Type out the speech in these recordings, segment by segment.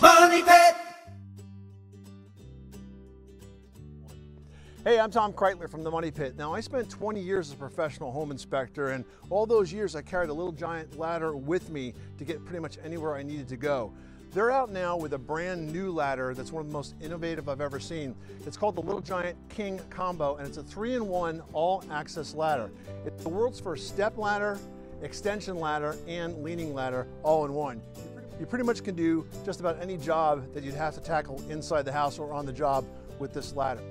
Money Pit. Hey, I'm Tom Kreitler from the Money Pit. Now, I spent 20 years as a professional home inspector, and all those years I carried a little giant ladder with me to get pretty much anywhere I needed to go. They're out now with a brand new ladder that's one of the most innovative I've ever seen. It's called the Little Giant King Kombo, and it's a 3-in-1 all-access ladder. It's the world's first step ladder, extension ladder, and leaning ladder all in one. You pretty much can do just about any job that you'd have to tackle inside the house or on the job with this ladder.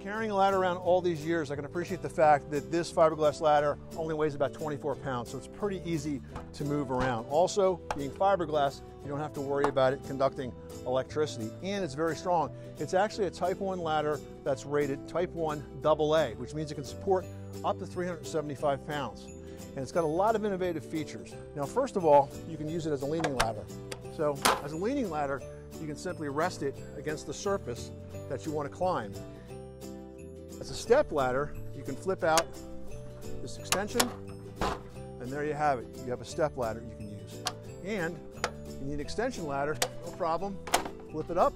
Carrying a ladder around all these years, I can appreciate the fact that this fiberglass ladder only weighs about 24 pounds, so it's pretty easy to move around. Also, being fiberglass, you don't have to worry about it conducting electricity, and it's very strong. It's actually a Type 1 ladder that's rated Type 1 AA, which means it can support up to 375 pounds. And it's got a lot of innovative features. Now, first of all, you can use it as a leaning ladder. So, as a leaning ladder, you can simply rest it against the surface that you want to climb. As a step ladder, you can flip out this extension, and there you have it. You have a step ladder you can use. And you need an extension ladder, no problem. Flip it up,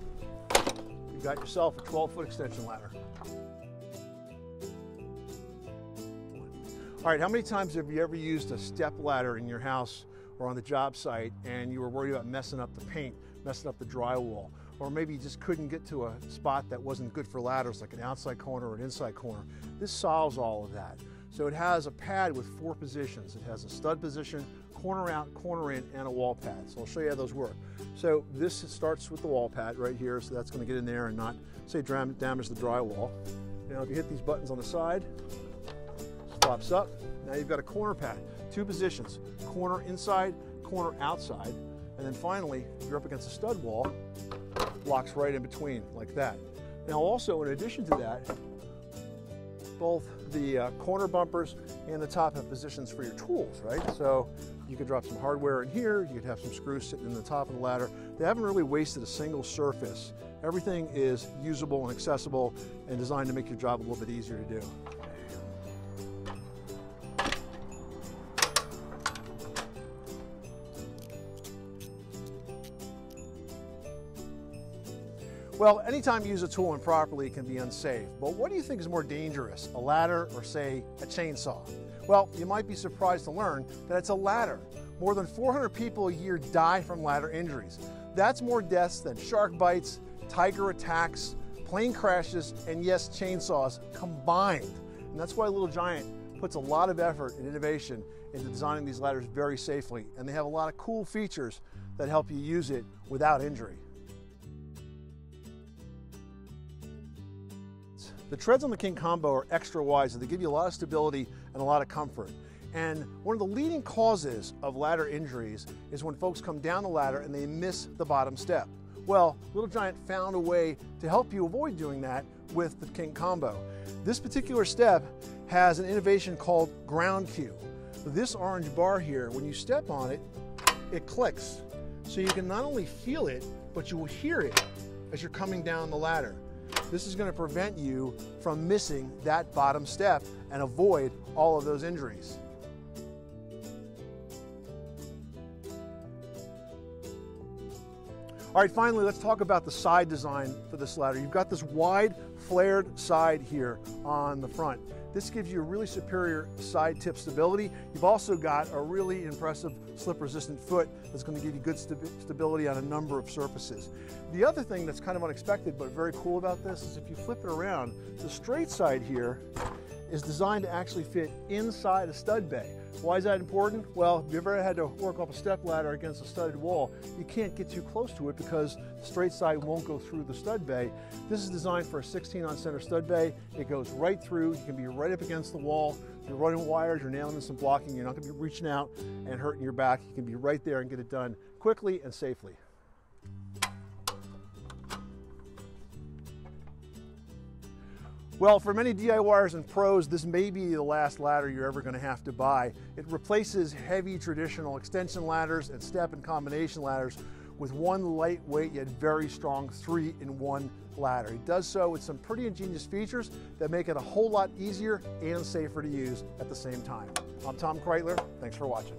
you've got yourself a 12-foot extension ladder. All right, how many times have you ever used a step ladder in your house or on the job site and you were worried about messing up the paint, messing up the drywall? Or maybe you just couldn't get to a spot that wasn't good for ladders, like an outside corner or an inside corner. This solves all of that. So it has a pad with 4 positions. It has a stud position, corner out, corner in, and a wall pad. So I'll show you how those work. So this starts with the wall pad right here, so that's going to get in there and not, say, damage the drywall. Now if you hit these buttons on the side, pops up. Now you've got a corner pad, 2 positions, corner inside, corner outside, and then finally, if you're up against a stud wall, locks right in between like that. Now also, in addition to that, both the corner bumpers and the top have positions for your tools, right? So you could drop some hardware in here, you could have some screws sitting in the top of the ladder. They haven't really wasted a single surface. Everything is usable and accessible and designed to make your job a little bit easier to do. Well, anytime you use a tool improperly, it can be unsafe. But what do you think is more dangerous, a ladder or, say, a chainsaw? Well, you might be surprised to learn that it's a ladder. More than 400 people a year die from ladder injuries. That's more deaths than shark bites, tiger attacks, plane crashes, and yes, chainsaws combined. And that's why Little Giant puts a lot of effort and innovation into designing these ladders very safely. And they have a lot of cool features that help you use it without injury. The treads on the King Kombo are extra wide, so they give you a lot of stability and a lot of comfort. And one of the leading causes of ladder injuries is when folks come down the ladder and they miss the bottom step. Well, Little Giant found a way to help you avoid doing that with the King Kombo. This particular step has an innovation called ground cue. This orange bar here, when you step on it, it clicks. So you can not only feel it, but you will hear it as you're coming down the ladder. This is going to prevent you from missing that bottom step and avoid all of those injuries. All right, finally, let's talk about the side design for this ladder. You've got this wide, flared side here on the front. This gives you a really superior side tip stability. You've also got a really impressive slip-resistant foot that's going to give you good stability on a number of surfaces. The other thing that's kind of unexpected but very cool about this is if you flip it around, the straight side here is designed to actually fit inside a stud bay. Why is that important? Well, if you've ever had to work off a step ladder against a studded wall, you can't get too close to it because the straight side won't go through the stud bay. This is designed for a 16-on-center stud bay. It goes right through. You can be right up against the wall. You're running wires, you're nailing in some blocking. You're not going to be reaching out and hurting your back. You can be right there and get it done quickly and safely. Well, for many DIYers and pros, this may be the last ladder you're ever going to have to buy. It replaces heavy traditional extension ladders and step and combination ladders with one lightweight yet very strong 3-in-1 ladder. It does so with some pretty ingenious features that make it a whole lot easier and safer to use at the same time. I'm Tom Kreitler. Thanks for watching.